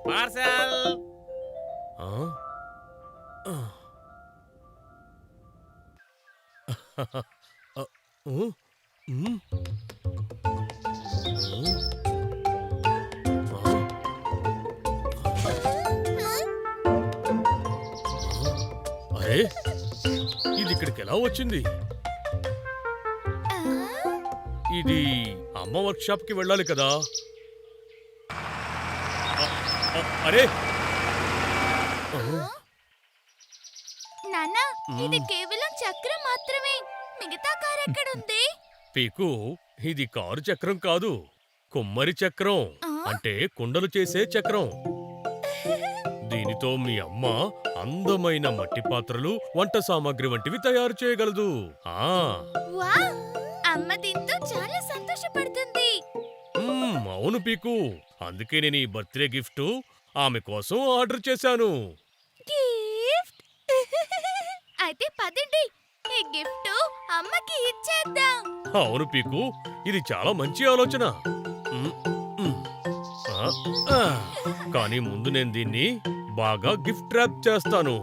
Parcel. అరే, ఇది ఇక్కడికి ఎలా వచ్చింది? ఇది అమ్మ వర్క్ షాప్ కి వెళ్ళాలి కదా. అరే, నాన్న, ఇది కేవలం చక్రం మాత్రమే. మిగతా కారు ఎక్కడుంది? పీకు, ఇది కారు చక్రం కాదు, కుమ్మరి చక్రం. అంటే కుండలు చేసే చక్రం. దీనితో మీ అమ్మ అందమైన మట్టి పాత్రలు, వంట సామాగ్రి వంటివి తయారు చేయగలదు. వావ్! అమ్మ దీంతో చాలా సంతోషపడుతుంది. అవును పీకు, అందుకే నేను ఈ బర్త్డే గిఫ్ట్ ఆమె కోసం ఆర్డర్ చేశాను. గిఫ్ట్? అయితే పదండి, ఈ గిఫ్ట్ అమ్మకి ఇచ్చేద్దాం. అవును పీకు, ఇది చాలా మంచి ఆలోచన. కానీ ముందు నేను దీన్ని బాగా గిఫ్ట్ ర్యాప్ చేస్తాను.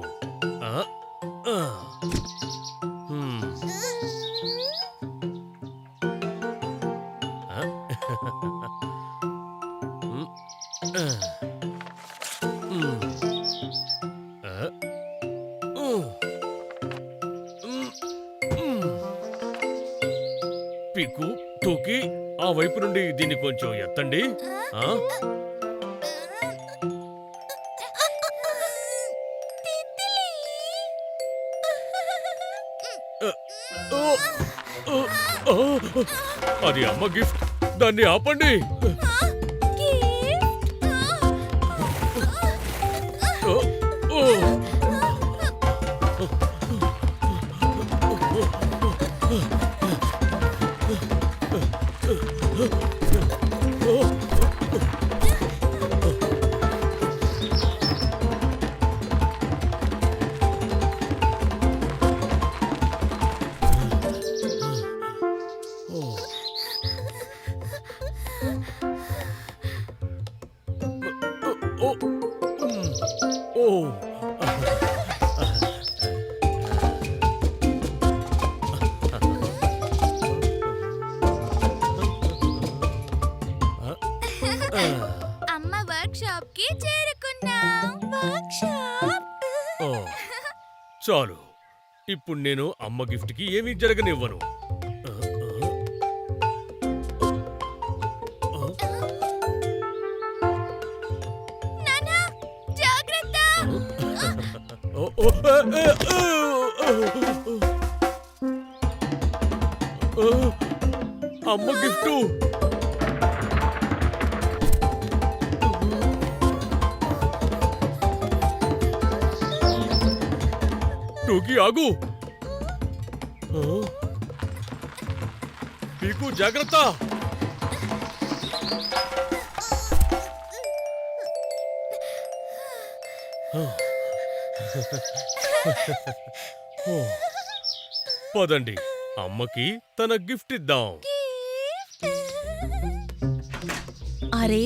పీకు, టోకీ, ఆ వైపు నుండి దీన్ని కొంచెం ఎత్తండి. అది అమ్మ గిఫ్ట్, దాన్ని ఆపండి. అమ్మ వర్క్ షాప్ కి చేరుకున్నాం. Work shop. చాలు, ఇప్పుడు నేను అమ్మ గిఫ్ట్ కి ఏమీ జరగనివ్వను. నాన్నా, జాగ్రత్త. అమ్మ గిఫ్ట్. టోకీ, ఆగు. పీకు, జాగ్రత్త. పదండి, అమ్మకి తన గిఫ్ట్ ఇద్దాం. అరే,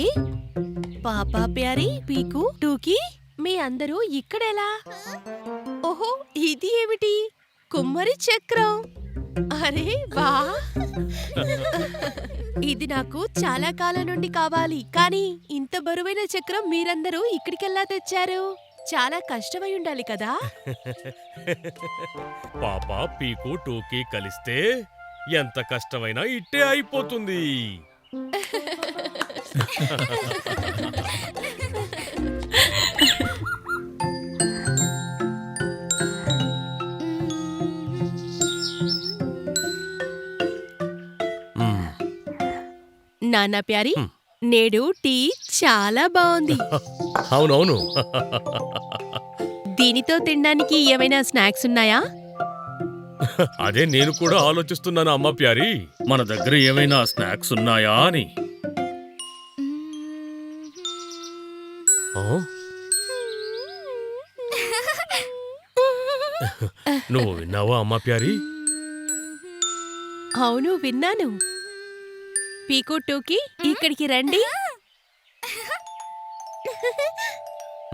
పాపా ప్యారీ, పీకు, టూకీ, మీ అందరూ ఇక్కడెలా? ఓహో, ఇది ఏమిటి? కుమ్మరి చక్రం. అరే వా! ఇది నాకు చాలా కాలం నుండి కావాలి. కానీ ఇంత బరువైన చక్రం మీరందరూ ఇక్కడికెలా తెచ్చారు? చాలా కష్టమై ఉండాలి కదా? పాపా, పీకు, టోకీ కలిస్తే ఎంత కష్టమైనా ఇట్టే అయిపోతుంది. నాన్నా ప్యారీ, నేడు టీ చాలా బాగుంది. అవునవును. దీనితో తినడానికి ఏమైనా స్నాక్స్ ఉన్నాయా? అదే నేను కూడా ఆలోచిస్తున్నాను అమ్మ ప్యారీ, మన దగ్గర ఏమైనా స్నాక్స్ ఉన్నాయా అని. నువ్వు విన్నావా అమ్మ ప్యారీ? అవును, విన్నాను. పీకు, టూకీ, ఇక్కడికి రండి.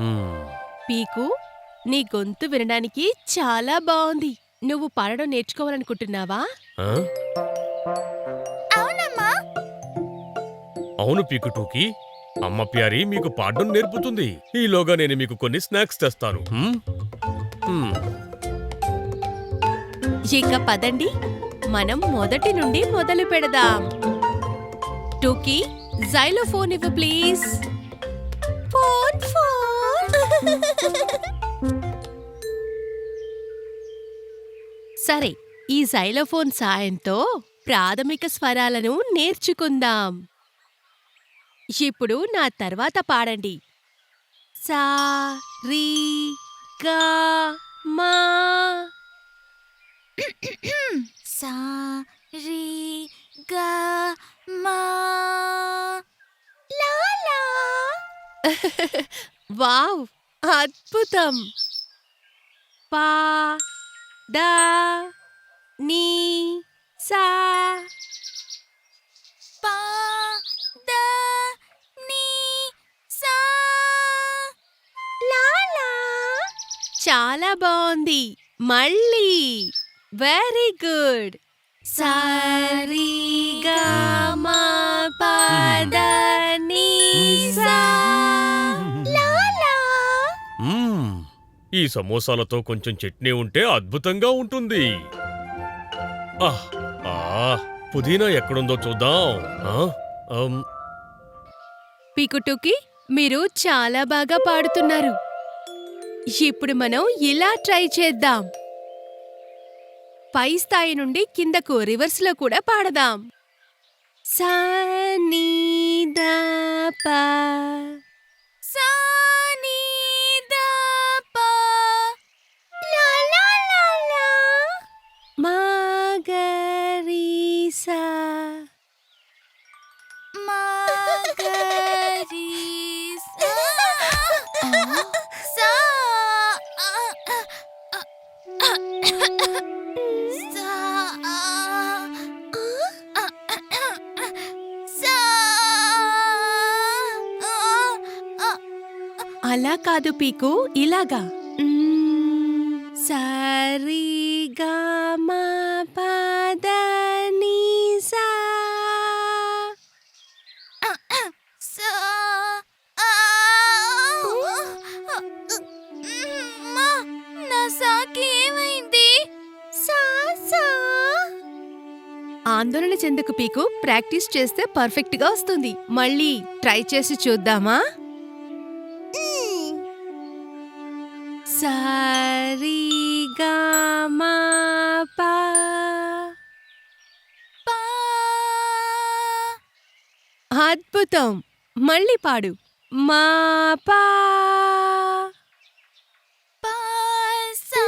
మ్మ్. పీకు, నీ గొంతు వినడానికి చాలా బాగుంది. నువ్వు పాడడం నేర్చుకోవాలనుకుంటున్నావా? ఆ? అవునమ్మా. అవును పీకుటూకి, అమ్మ ప్యారి మీకు పాడడం నేర్పుతుంది. ఈలోగా నేను మీకు కొన్ని స్నాక్స్ తెస్తాను. ఇక పదండి, మనం మొదటి నుండి మొదలు పెడదాం. టూకీ, జైలోఫోన్ ఇవ్వు ప్లీజ్. Phone phone. సరే, ఈ జైలోఫోన్ సాయంతో ప్రాథమిక స్వరాలను నేర్చుకుందాం. ఇప్పుడు నా తర్వాత పాడండి. సా రీ గా మా. సా రీ గా మా. లా లా. వావ్, అద్భుతం. పా దా నీ సా. పా దా నీ సా. లా లా. చాలా బాగుంది. మళ్ళీ వెరీ గుడ్. సారీగా మా పద నీ సా. లా లా. మ్మ్. ఈ సమోసాలతో కొంచెం చట్నీ ఉంటే అద్భుతంగా ఉంటుంది. ఆహ్, పుదీనా ఎక్కడుందో చూద్దాం. ఆ, అమ్, పికుటుకి, మీరు చాలా బాగా పాడుతున్నారు. ఇప్పుడు మనం ఇలా ట్రై చేద్దాం. పై స్థాయి నుండి కిందకు రివర్స్లో కూడా పాడదాం. సా నీ దా పా. సా నీ దా పా. లా లా లా లా. మా గ రీ సా. మా గ రీ సా. సా. సా. సా. అలా కాదు పీకు, ఇలాగా. సరిగా మా పద నీ సా. సా. అమ్మా, నా సాకి ఏమైంది? సా సా. ఆందోళన చెందుకు పీకు, ప్రాక్టీస్ చేస్తే పర్ఫెక్ట్ గా వస్తుంది. మళ్ళీ ట్రై చేసి చూద్దామా? సరిగా మా పా. పా. అద్భుతం. మళ్ళీ పాడు. మా పా. పా సా.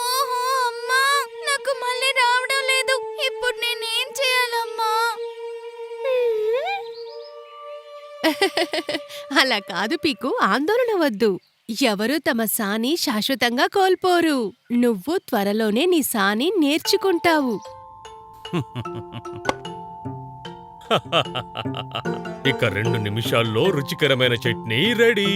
ఓహో అమ్మా, నాకు మళ్ళీ రావడం లేదు. ఇప్పుడు నేనేం చేయాలమ్మా? అలా కాదు పీకు, ఆందోళన వద్దు. ఎవరూ తమ సాని శాశ్వతంగా కోల్పోరు. నువ్వు త్వరలోనే నీ సాని నేర్చుకుంటావు. ఇక 2 నిమిషాల్లో రుచికరమైన చట్నీ రెడీ.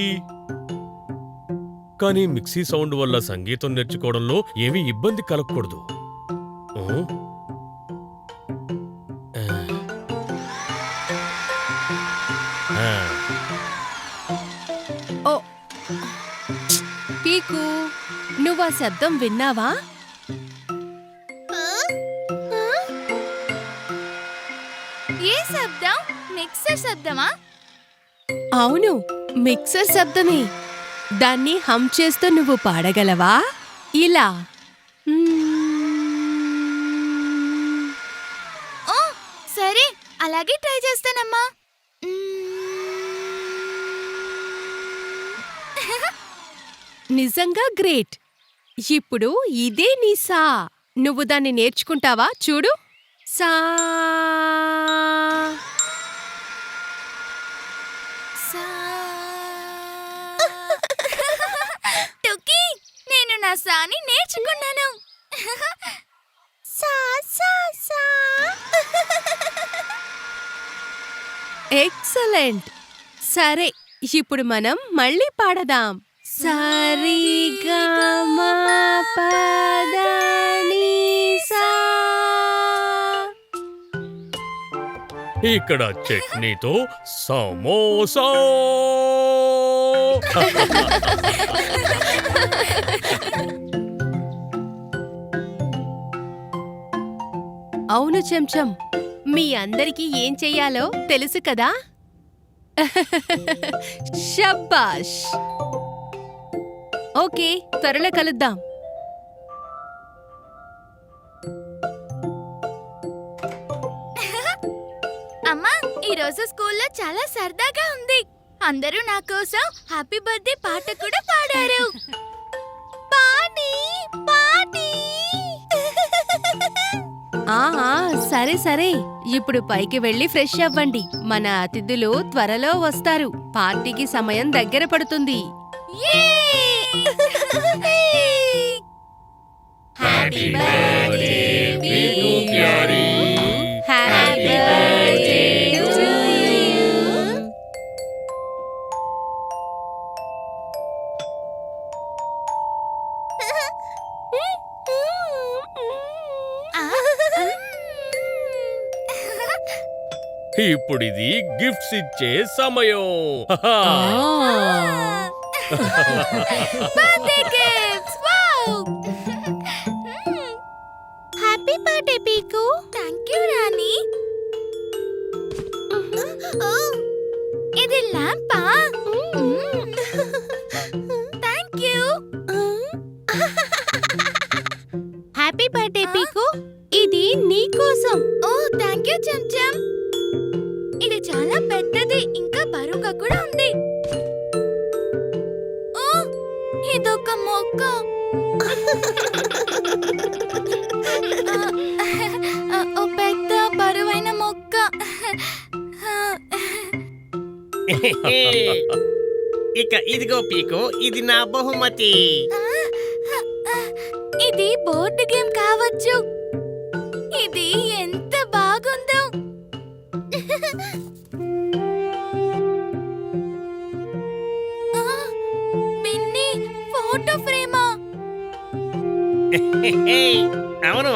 కానీ మిక్సీ సౌండ్ వల్ల సంగీతం నేర్చుకోవడంలో ఏమీ ఇబ్బంది కలగకూడదు. ఆ? ఆ. ఓ పీకు, నువ్వు ఆ శబ్దం విన్నావా? ఏ శబ్దం? మిక్సర్ శబ్దమా? అవును, మిక్సర్ శబ్దమే. దాన్ని హమ్ చేస్తూ నువ్వు పాడగలవా? ఇలా. ఓ సరే, అలాగే ట్రై చేస్తానమ్మా. నిజంగా గ్రేట్. ఇప్పుడు ఇదే నీ సా. నువ్వు దాన్ని నేర్చుకుంటావా? చూడు. సా. సా. టుకీ, నేను నా సాని నేర్చుకున్నాను. సా సా సా. ఎక్సలెంట్. సరే, ఇప్పుడు మనం మళ్ళీ పాడదాం. సరిగమా పదని సా. ఇక్కడ చట్నీతో సమోసా. అవును చెంచం, మీ అందరికీ ఏం చెయ్యాలో తెలుసు కదా. షబ్బాష్. ఓకే, త్వరలో కలుద్దాం. అమ్మా, ఈ రోజు స్కూల్లో చాలా సరదాగా ఉంది. అందరూ నా కోసం హ్యాపీ బర్త్డే పాట కూడా పాడారు. పాడి పాడి. ఆహా, సరే సరే, ఇప్పుడు పైకి వెళ్ళి ఫ్రెష్ అవ్వండి. మన అతిథులు త్వరలో వస్తారు. పార్టీకి సమయం దగ్గర పడుతుంది. హ్యాపీ బర్త్డే పీకు ప్యారీ. Happy birthday to you. ఇప్పుడిది గిఫ్ట్స్ ఇచ్చే సమయం. Birthday gifts. Wow! Happy birthday Piku. Thank you Rani. ఇది ల్యాంపా? థాంక్యూ. హ్యాపీ బర్త్డే పీకు, ఇది నీకోసం. ఓ థాంక్యూ చెంచం. ఇది చాలా పెద్దది, ఇంకా బరువుగా కూడా ఉంది. ఓ, ఇదొక మొక్క. ఓ పెద్ద బరువైన మొక్క. ఇక ఇదిగో పీకు, ఇది నా బహుమతి. ఇది బోర్డు గేమ్ కావచ్చు. ఇది ఎంత బాగుందో. పిన్ని, ఫోటో ఫ్రేమా? అవును,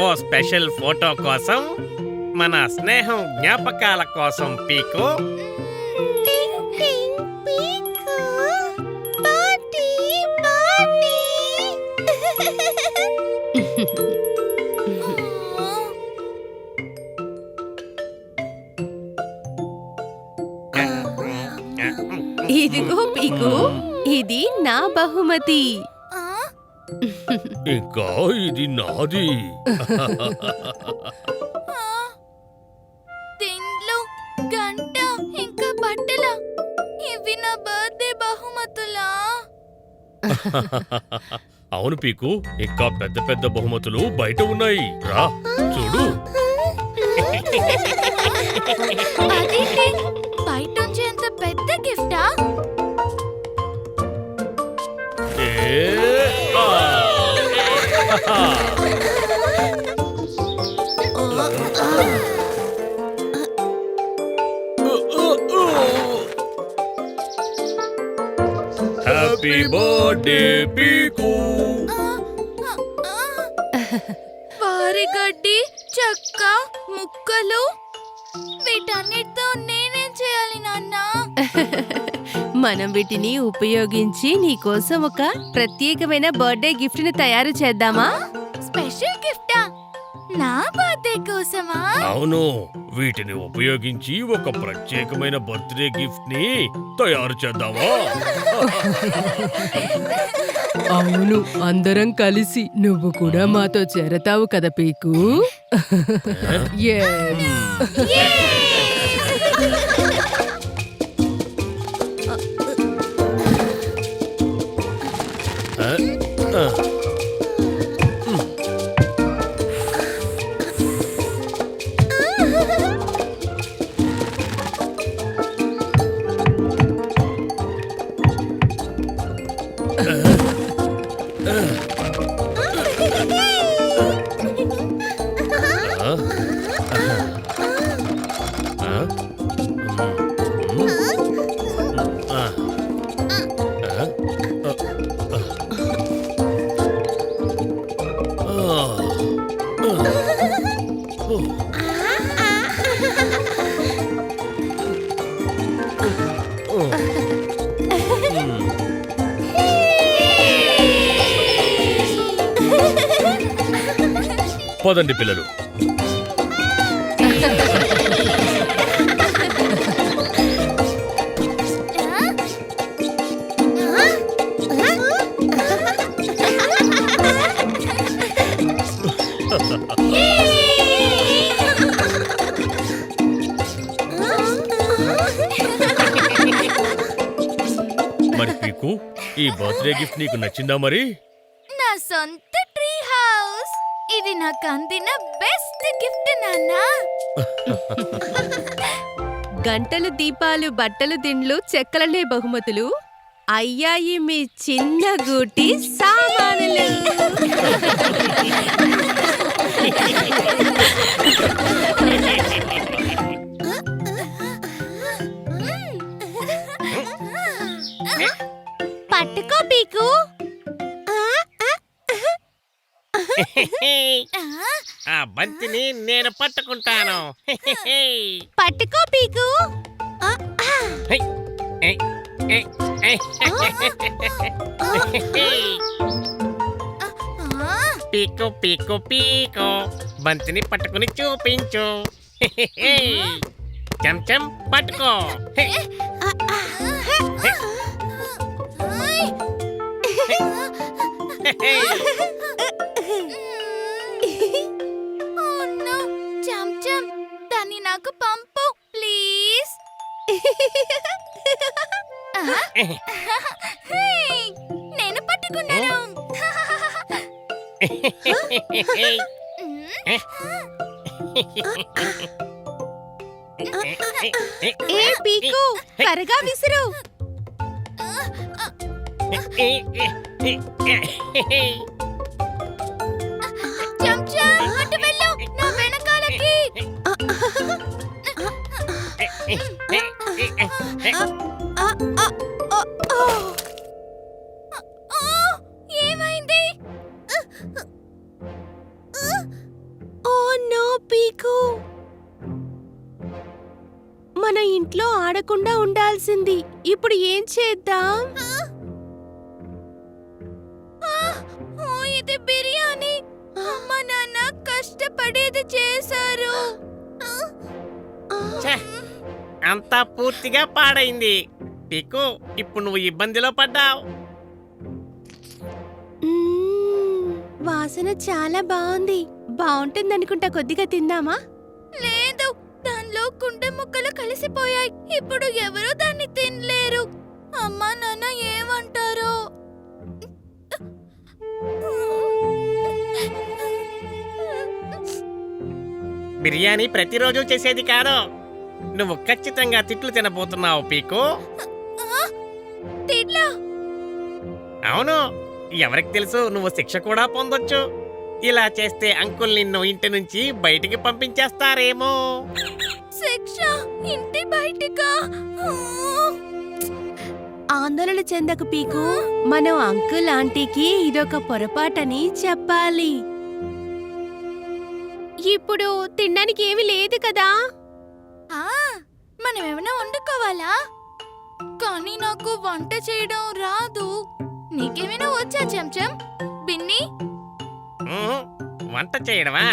ఓ స్పెషల్ ఫోటో కోసం, మన స్నేహం జ్ఞాపకాల కోసం పీకు. టింగ్ టింగ్ పీకు. Party party. ఇదిగో పీకు, ఇది నా బహుమతి. ఇంకా ఇది నాది. తిండ్లు, గంట, ఇంకా బట్టల. ఇవి నా బర్త్డే బహుమతులా? అవును పీకు, ఇంకా పెద్ద పెద్ద బహుమతులు బయట ఉన్నాయి. రా చూడు. అదేంటి, బయట నుంచి ఎంత పెద్ద గిఫ్టా? ఏ, ఆ. హ్యాపీ బర్త్డే పీకు. పారిగడ్డి, చెక్క, ముక్కలు, వీటన్నిటితో నేనేం చేయాలి నాన్న? మనం వీటిని ఉపయోగించి నీకోసం ఒక ప్రత్యేకమైన బర్త్డే గిఫ్ట్ ని తయారు చేద్దామా? స్పెషల్ గిఫ్టా? నా బర్త్డే కోసమా? అవును, వీటిని ఉపయోగించి ఒక ప్రత్యేకమైన బర్త్డే గిఫ్ట్ ని తయారు చేద్దామా? అవును, అందరం కలిసి. నువ్వు కూడా మాతో చేరతావు కదా పీకు. Yes. పదండి పిల్లలు. మరి పీకు, ఈ బర్త్డే గిఫ్ట్ నీకు నచ్చిందా మరి? నా సొంత ట్రీ హౌస్. ఇది నాకు అందిన బెస్ట్ గిఫ్ట్ నాన్న. గంటలు, దీపాలు, బట్టలు, దిండ్లు, చెక్కలనే బహుమతులు అయ్యాయి మీ చిన్న గూటి సామానులు. పట్టుకో పీకు. ఆ బంతిని నేను పట్టుకుంటాను. పట్టుకో పీకు. పీకు పీకు పీకు, బంతిని పట్టుకుని చూపించు. చెంచం పట్టుకో. చెంచం, దాన్ని నాకు పంపు ప్లీజ్. నేను పట్టుకున్నాను. ఏ పీకు, త్వరగా విసురు. చెంచం, అటు వెళ్ళు, నా వెనకాలకి. ఏమైంది? ఓ నో పీకు, మన ఇంట్లో ఆడకుండా ఉండాల్సింది. ఇప్పుడు ఏం చేద్దాం? ఇది బిర్యానీ. అమ్మ నాన్న కష్టపడేది చేశారు. ఛే, అంతా పూర్తిగా పాడైంది. పీకు, ఇప్పుడు నువ్వు ఇబ్బందిలో పడ్డావు. వాసన చాలా బాగుంది. బాగుంటుందనుకుంటా. కొద్దిగా తిందామా? లేదు, దానిలో కుండ ముక్కలు కలిసిపోయాయి. ఇప్పుడు ఎవరు దాన్ని తినలేరు. అమ్మా నాన్న ఏమంటారో. బిర్యానీ ప్రతిరోజు చేసేది కాదు. నువ్వు ఖచ్చితంగా తిట్లు తినబోతున్నావు పీకు. తిడ్లా? అవును, ఎవరికి తెలుసు, నువ్వు శిక్ష కూడా పొందొచ్చు. ఇలా చేస్తే అంకుల్ నిన్ను ఇంటి నుంచి బయటికి పంపించేస్తారేమో. శిక్ష ఇంటి బయటికా? ఆందోళన చెందకు పీకు. మనం అంకుల్ ఆంటీకి ఇదొక పొరపాటని చెప్పాలి. ఇప్పుడు తినడానికి ఏమీ లేదు కదా. మనం ఏమైనా వండుకోవాలా? కానీ నాకు వంట చేయడం రాదు. నీకేమైనా వచ్చా చెంచం? బిన్ని? వంట చేయడమా?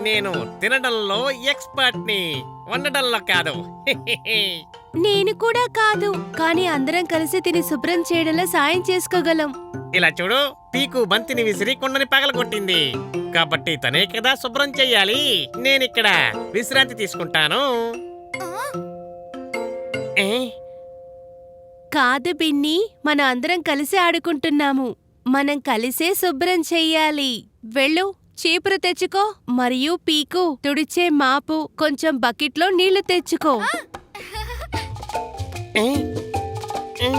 నేను తినడంలో ఎక్స్పర్ట్ని, వండడంలో కాదు. నేను కూడా కాదు, కానీ అందరం కలిసి తిని శుభ్రం చేయడంలో సాయం చేసుకోగలం. ఇలా చూడు, పీకు బంతిని విసిరి కుండని పగలగొట్టింది. కాబట్టి తనే కదా శుభ్రం చెయ్యాలి. నేనిక్కడ విశ్రాంతి తీసుకుంటాను. ఏ? కాదు బిన్ని, మన అందరం కలిసి ఆడుకుంటున్నాము. మనం కలిసే శుభ్రం చెయ్యాలి. వెళ్ళు, చీపురు తెచ్చుకో. మరియు పీకు, తుడిచే మాపు, కొంచెం బకెట్లో నీళ్లు తెచ్చుకో. ఏ? ఏ?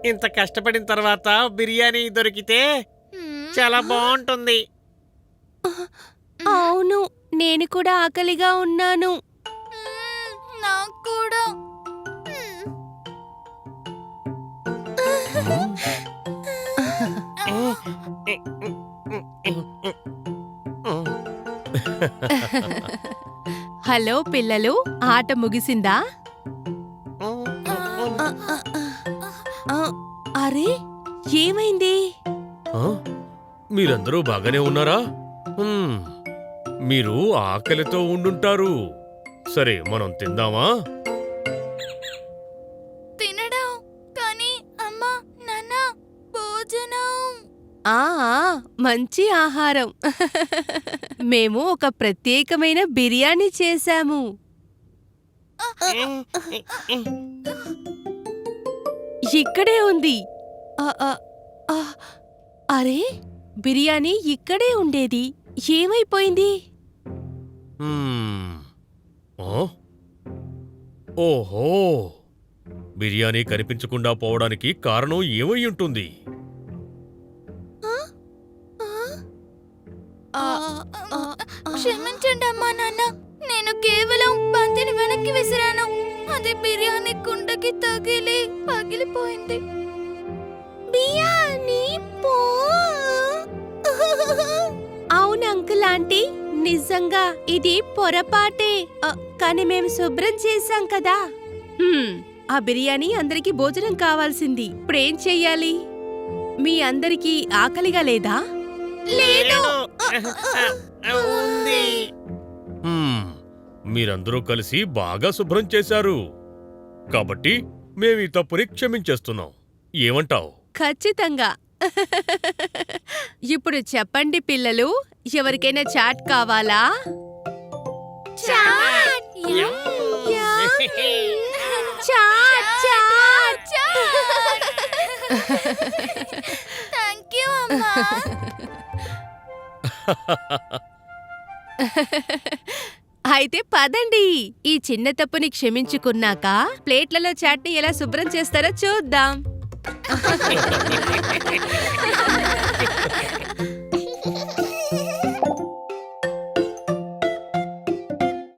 ఇంత కష్టపడిన తర్వాత బిర్యానీ దొరికితే మ్మ్. చాలా బాగుంటుంది. అవును, నేను కూడా ఆకలిగా ఉన్నాను. నాకు కూడా. హలో పిల్లలు, ఆట ముగిసిందా? ఆ, అరే ఏమైంది? ఆ? మీరందరూ బాగానే ఉన్నారా? మీరు ఆకలితో ఉండుంటారు. సరే, మనం తిందామా? తినడం కానీ అమ్మా నాన్న భోజనం. ఆ మంచి ఆహారం. మేము ఒక ప్రత్యేకమైన బిర్యానీ చేశాము. ఇక్కడే ఉంది. ఆ, ఆ, ఆ, అరే బిర్యానీ ఇక్కడే ఉండేది, ఏమైపోయింది? హ్మ్. ఆ? ఓహో, బిర్యానీ కనిపించకుండా పోవడానికి కారణం ఏమై ఉంటుంది? క్షమించండి అమ్మా నాన్న, నేను కేవలం బంతిని వెనక్కి విసిరాను. అది బిర్యానీ కుండకి తగిలి పగిలిపోయింది. బిర్యానీ అవును అంకుల్ ఆంటీ, నిజంగా ఇది పొరపాటే. కానీ మేము శుభ్రం చేశాం కదా. ఆ బిర్యానీ అందరికీ భోజనం కావాల్సింది. ఇప్పుడేం చెయ్యాలి? మీ అందరికీ ఆకలిగా లేదా? లేదు. ఉంది. మీరందరూ కలిసి బాగా శుభ్రం చేశారు కాబట్టి మేము ఈ తప్పుని క్షమించేస్తున్నాం. ఏమంటావ్? ఖచ్చితంగా. ఇప్పుడు చెప్పండి పిల్లలు, ఎవరికైనా చాట్ కావాలా? Chaat. Yum. Chaat chaat. Thank you అమ్మా. అయితే పదండి, ఈ చిన్న తప్పుని క్షమించుకున్నాక ప్లేట్లలో చాట్ని ఎలా శుభ్రం చేస్తారో చూద్దాం.